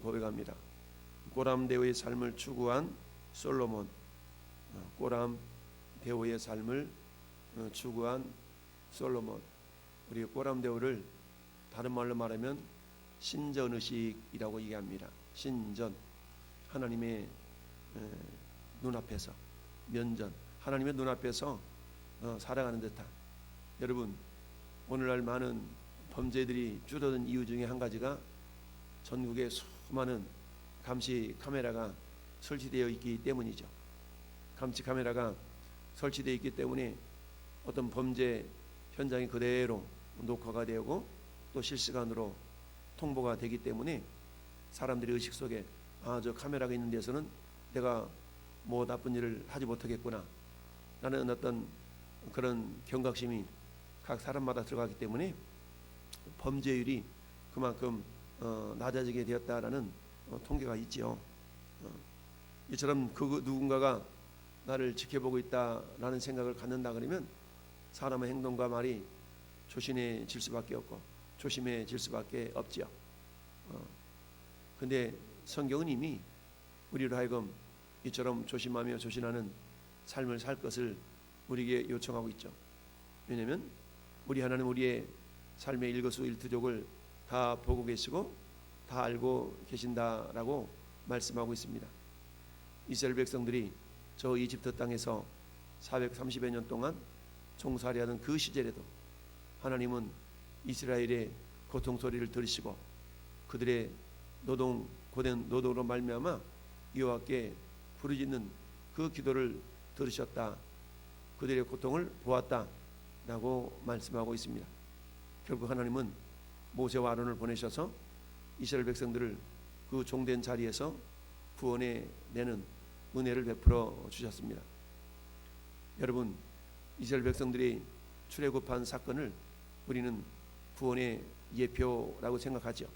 고백합니다. 고람 대오의 삶을 추구한 솔로몬, 고람 대오의 삶을 추구한 솔로몬. 우리 고람 대오를 다른 말로 말하면 신전의식이라고 얘기합니다. 신전, 하나님의 눈앞에서, 면전, 하나님의 눈앞에서 살아가는 듯한. 여러분, 오늘날 많은 범죄들이 줄어든 이유 중에 한 가지가 전국에 수많은 감시 카메라가 설치되어 있기 때문이죠. 감시 카메라가 설치되어 있기 때문에 어떤 범죄 현장이 그대로 녹화가 되고 또 실시간으로 통보가 되기 때문에 사람들의 의식 속에 저 카메라가 있는 데서는 내가 뭐 나쁜 일을 하지 못하겠구나 라는 어떤 그런 경각심이 각 사람마다 들어가기 때문에 범죄율이 그만큼 낮아지게 되었다라는 통계가 있지요. 이처럼 그 누군가가 나를 지켜보고 있다라는 생각을 갖는다 그러면 사람의 행동과 말이 조심해질 수밖에 없고 조심해질 수밖에 없지요. 근데 성경은 이미 우리로 하여금 이처럼 조심하며 조심하는 삶을 살 것을 우리에게 요청하고 있죠. 왜냐하면 우리 하나님 우리의 삶의 일거수일투족을 다 보고 계시고 다 알고 계신다라고 말씀하고 있습니다. 이스라엘 백성들이 저 이집트 땅에서 430여 년 동안 종살이하던 그 시절에도 하나님은 이스라엘의 고통 소리를 들으시고 그들의 고된 노동으로 말미암아 여호와께 부르짖는 그 기도를 들으셨다. 그들의 고통을 보았다 라고 말씀하고 있습니다. 결국 하나님은 모세와 아론을 보내셔서 이스라엘 백성들을 그 종된 자리에서 구원해 내는 은혜를 베풀어 주셨습니다. 여러분, 이스라엘 백성들이 출애굽한 사건을 우리는 구원의 예표라고 생각하죠.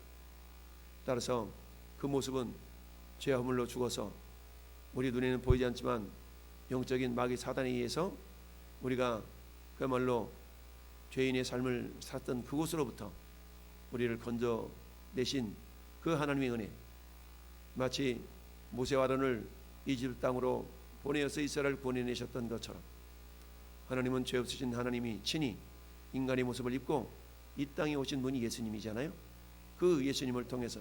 따라서 그 모습은 죄와 허물로 죽어서 우리 눈에는 보이지 않지만 영적인 마귀 사단에 의해서 우리가 그야말로 죄인의 삶을 살았던 그곳으로부터 우리를 건져내신 그 하나님의 은혜, 마치 모세와 아론을 이집트 땅으로 보내어서 이스라엘을 보내내셨던 것처럼 하나님은 죄 없으신 하나님이 친히 인간의 모습을 입고 이 땅에 오신 분이 예수님이잖아요. 그 예수님을 통해서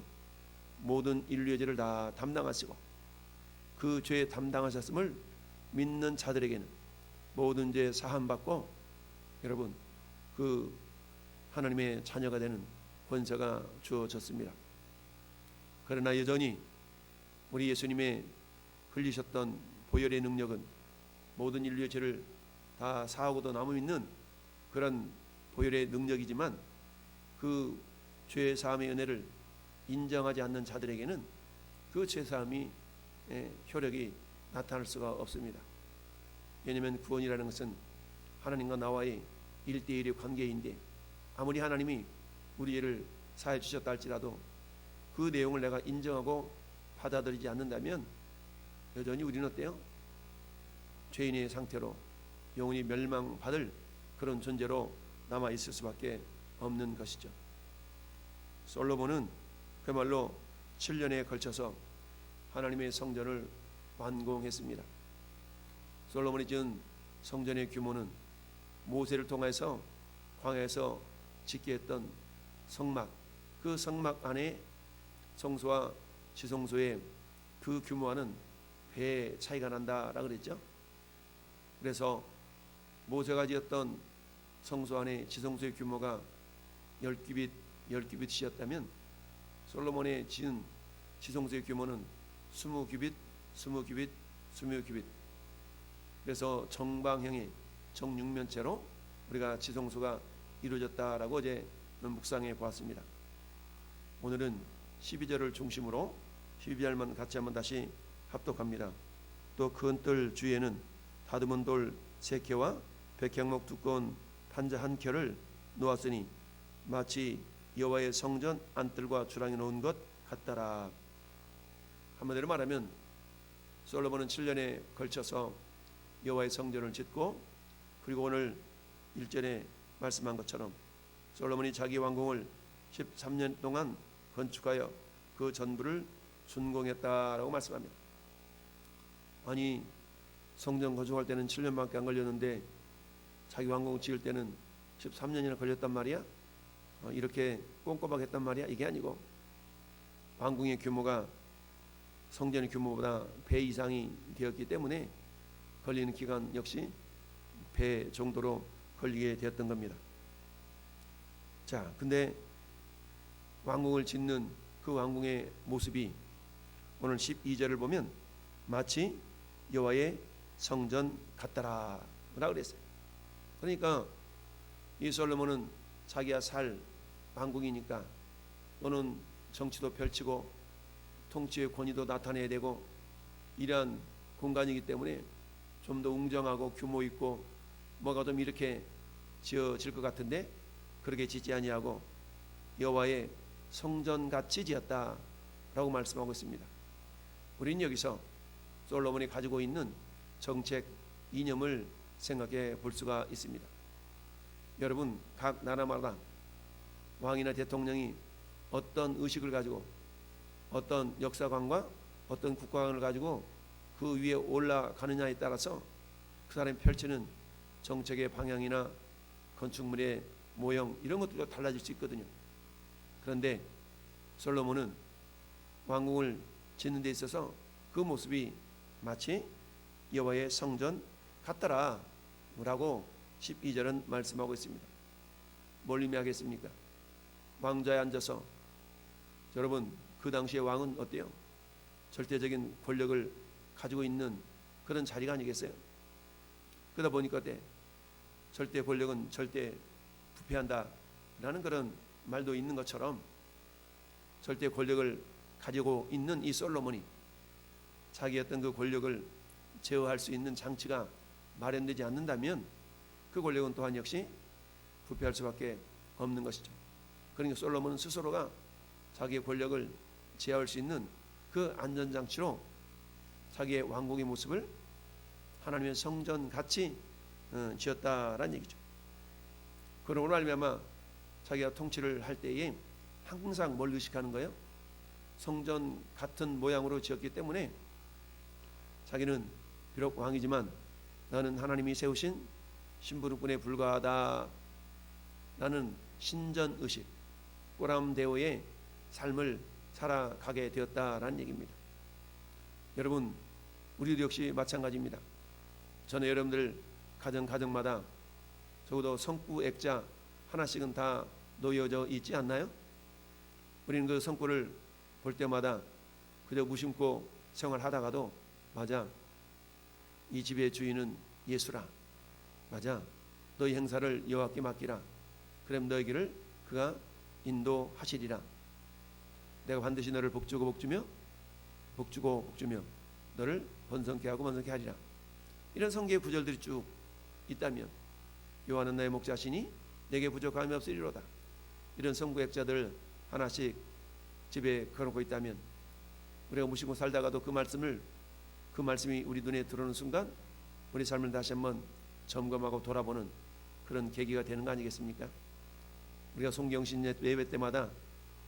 모든 인류의 죄를 다 담당하시고 그 죄 담당하셨음을 믿는 자들에게는 모든 죄 사함받고 여러분 그 하나님의 자녀가 되는 권세가 주어졌습니다. 그러나 여전히 우리 예수님의 흘리셨던 보혈의 능력은 모든 인류의 죄를 다 사하고도 남음 있는 그런 보혈의 능력이지만 그 죄 사함의 은혜를 인정하지 않는 자들에게는 그 죄 사함이 효력이 나타날 수가 없습니다. 왜냐하면 구원이라는 것은 하나님과 나와의 1대1의 관계인데 아무리 하나님이 우리 죄를 사해 주셨다 할지라도 그 내용을 내가 인정하고 받아들이지 않는다면 여전히 우리는 어때요? 죄인의 상태로 영원히 멸망받을 그런 존재로 남아있을 수밖에 없는 것이죠. 솔로몬은 그야말로 7년에 걸쳐서 하나님의 성전을 완공했습니다. 솔로몬이 지은 성전의 규모는 모세를 통해서 광야에서 짓게 했던 성막, 그 성막 안에 성소와 지성소의 그 규모와는 배의 차이가 난다라고 그랬죠. 그래서 모세가 지었던 성소 안에 지성소의 규모가 10규빗이었다면 솔로몬의 지은 지성소의 규모는 20규빗, 20규빗, 20규빗. 그래서 정방형의 정육면체로 우리가 지성소가 이루어졌다라고 어제 묵상해 보았습니다. 오늘은 12절을 중심으로 12절만 같이 한번 다시 합독합니다. 또 큰 뜰 주위에는 다듬은 돌 3켜와 백향목 두꺼운 판자 1켜를 놓았으니 마치 여호와의 성전 안뜰과 주랑에 놓은 것 같더라. 한마디로 말하면 솔로몬은 7년에 걸쳐서 여호와의 성전을 짓고 그리고 오늘 1절에 말씀한 것처럼 솔로몬이 자기 왕궁을 13년 동안 건축하여 그 전부를 준공했다라고 말씀합니다. 아니, 성전 건축할 때는 7년밖에 안 걸렸는데 자기 왕궁 지을 때는 13년이나 걸렸단 말이야? 이렇게 꼼꼼하게 했단 말이야? 이게 아니고 왕궁의 규모가 성전의 규모보다 배 이상이 되었기 때문에 걸리는 기간 역시 배 정도로 걸리게 되었던 겁니다. 자, 근데 왕궁을 짓는 그 왕궁의 모습이 오늘 12절을 보면 마치 여호와의 성전 같더라 라고 그랬어요. 그러니까 이 솔로몬은 자기가 살 왕궁이니까 또는 정치도 펼치고 통치의 권위도 나타내야 되고 이러한 공간이기 때문에 좀 더 웅장하고 규모 있고 뭐가 좀 이렇게 지어질 것 같은데 그렇게 짓지 아니하고 여호와의 성전같이 지었다라고 말씀하고 있습니다. 우리는 여기서 솔로몬이 가지고 있는 정책 이념을 생각해 볼 수가 있습니다. 여러분, 각 나라마다 왕이나 대통령이 어떤 의식을 가지고 어떤 역사관과 어떤 국가관을 가지고 그 위에 올라가느냐에 따라서 그 사람이 펼치는 정책의 방향이나 건축물의 모형 이런 것들도 달라질 수 있거든요. 그런데 솔로몬은 왕궁을 짓는 데 있어서 그 모습이 마치 여호와의 성전 같더라 라고 12절은 말씀하고 있습니다. 뭘 의미하겠습니까? 왕좌에 앉아서 여러분 그 당시의 왕은 어때요? 절대적인 권력을 가지고 있는 그런 자리가 아니겠어요? 그러다 보니까 절대 권력은 절대 부패한다 라는 그런 말도 있는 것처럼 절대 권력을 가지고 있는 이 솔로몬이 자기 어떤 그 권력을 제어할 수 있는 장치가 마련되지 않는다면 그 권력은 또한 역시 부패할 수밖에 없는 것이죠. 그러니까 솔로몬은 스스로가 자기의 권력을 제어할 수 있는 그 안전장치로 자기의 왕궁의 모습을 하나님의 성전같이 지었다라는 얘기죠. 그러므로 말미암아 자기가 통치를 할 때에 항상 뭘 의식하는 거예요? 성전 같은 모양으로 지었기 때문에 자기는 비록 왕이지만 나는 하나님이 세우신 신부름꾼에 불과하다. 나는 신전의식, 꼬람데오의 삶을 살아가게 되었다라는 얘기입니다. 여러분, 우리도 역시 마찬가지입니다. 전에 여러분들 가정마다 적어도 성구 액자 하나씩은 다 놓여져 있지 않나요? 우리는 그 성구를 볼 때마다 그저 무심코 생활하다가도 맞아, 이 집의 주인은 예수라, 맞아, 너희 행사를 여호와께 맡기라, 그럼 너희 길을 그가 인도하시리라, 내가 반드시 너를 복주고 복주며 너를 번성케 하고 번성케 하리라. 이런 성경의 구절들이 쭉 있다면 여호와는 나의 목자시니 내게 부족함이 없으리로다. 이런 성구액자들 하나씩 집에 걸어놓고 있다면 우리가 무심코 살다가도 그 말씀이 우리 눈에 들어오는 순간 우리 삶을 다시 한번 점검하고 돌아보는 그런 계기가 되는 거 아니겠습니까? 우리가 송경신 예배 때마다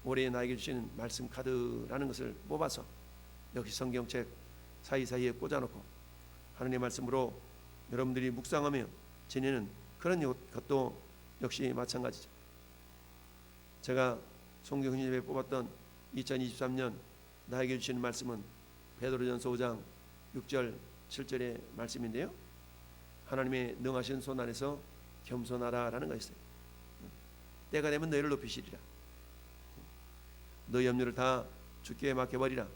올해 나에게 주시는 말씀 카드라는 것을 뽑아서 역시 성경책 사이사이에 꽂아놓고 하나님의 말씀으로 여러분들이 묵상하며 지내는 그런 것도 역시 마찬가지죠. 제가 송경신 예배에 뽑았던 2023년 나에게 주시는 말씀은 베드로전서 5장 6절 7절의 말씀인데요, 하나님의 능하신 손 안에서 겸손하라라는 것이었어요. 때가 되면 너희를 높이시리라. 너희 염려를 다 주께 맡겨버리라.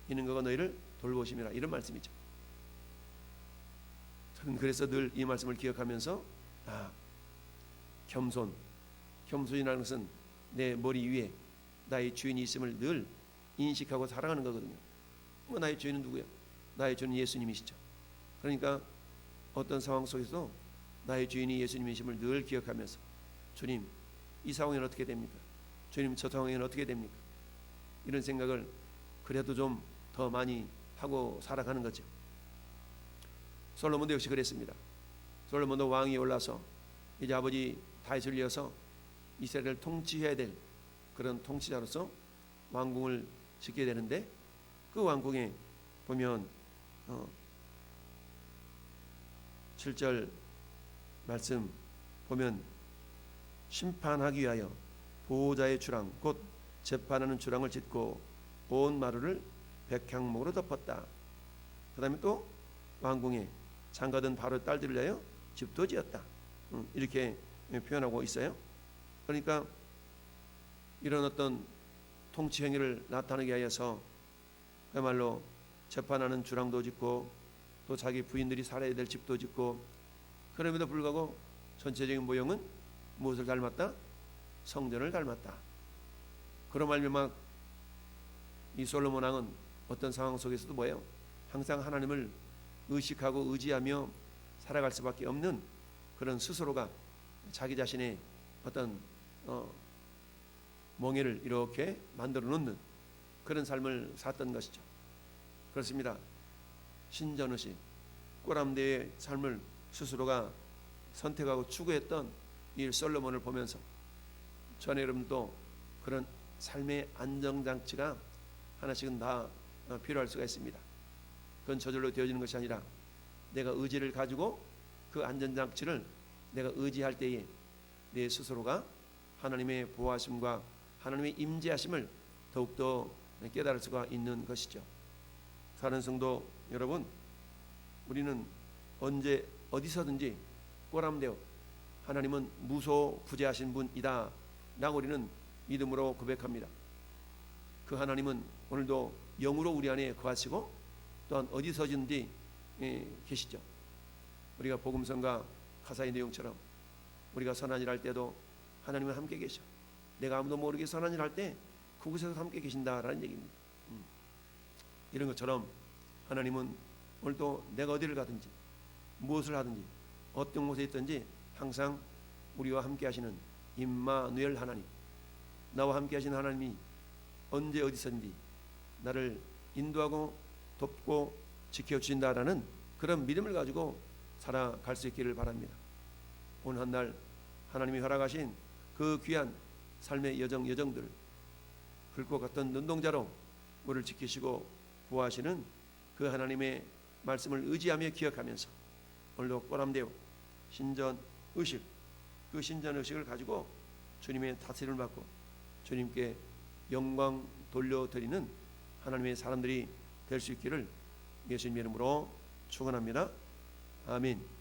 이는 그가 너희를 돌보심이라. 이런 말씀이죠. 저는 그래서 늘 이 말씀을 기억하면서 겸손이라는 것은 내 머리 위에 나의 주인이 있음을 늘 인식하고 살아가는 거거든요. 나의 주인은 누구야? 나의 주인은 예수님이시죠. 그러니까 어떤 상황 속에서도 나의 주인이 예수님이심을 늘 기억하면서 주님, 이 상황에는 어떻게 됩니까? 주님, 저 상황에는 어떻게 됩니까? 이런 생각을 그래도 좀 더 많이 하고 살아가는 거죠. 솔로몬도 역시 그랬습니다. 솔로몬도 왕이 올라서 이제 아버지 다윗을 이어서 이스라엘을 통치해야 될 그런 통치자로서 왕궁을 짓게 되는데, 그 왕궁에 보면 7절 말씀 보면 심판하기 위하여 보호자의 주랑 곧 재판하는 주랑을 짓고 온 마루를 백향목으로 덮었다. 그 다음에 또 왕궁에 장가든 바로 딸들을 위하여 집도 지었다. 이렇게 표현하고 있어요. 그러니까 이런 어떤 통치 행위를 나타내기 위해서 그야말로 재판하는 주랑도 짓고 또 자기 부인들이 살아야 될 집도 짓고, 그럼에도 불구하고 전체적인 모형은 무엇을 닮았다? 성전을 닮았다. 그런 말미암아 이 솔로몬 왕은 어떤 상황 속에서도 뭐예요? 항상 하나님을 의식하고 의지하며 살아갈 수밖에 없는 그런 스스로가 자기 자신의 어떤 멍에를 이렇게 만들어 놓는 그런 삶을 살았던 것이죠. 그렇습니다. 신전의식, 꼬람대의 삶을 스스로가 선택하고 추구했던 이 솔로몬을 보면서 저는 여러분도 그런 삶의 안정장치가 하나씩은 다 필요할 수가 있습니다. 그건 저절로 되어지는 것이 아니라 내가 의지를 가지고 그 안전장치를 내가 의지할 때에 내 스스로가 하나님의 보호하심과 하나님의 임재하심을 더욱더 깨달을 수가 있는 것이죠. 사랑하는 성도 여러분, 우리는 언제 어디서든지 꼬람되어 하나님은 무소부재하신 분이다 라고 우리는 믿음으로 고백합니다. 그 하나님은 오늘도 영으로 우리 안에 거하시고 또한 어디서든지 계시죠. 우리가 복음성과 가사의 내용처럼 우리가 선한 일 할 때도 하나님은 함께 계셔. 내가 아무도 모르게 선한 일 할 때 그곳에서 함께 계신다라는 얘기입니다. 이런 것처럼 하나님은 오늘도 내가 어디를 가든지 무엇을 하든지 어떤 곳에 있든지 항상 우리와 함께 하시는 임마누엘 하나님, 나와 함께 하시는 하나님이 언제 어디서든지 나를 인도하고 돕고 지켜주신다라는 그런 믿음을 가지고 살아갈 수 있기를 바랍니다. 오늘 한 날 하나님이 허락하신 그 귀한 삶의 여정들, 불꽃 같은 눈동자로 우리를 지키시고 보호하시는 그 하나님의 말씀을 의지하며 기억하면서 오늘도 꼬람대요 신전 의식, 그 신전 의식을 가지고 주님의 다스림을 받고 주님께 영광 돌려드리는 하나님의 사람들이 될 수 있기를 예수님의 이름으로 축원합니다. 아멘.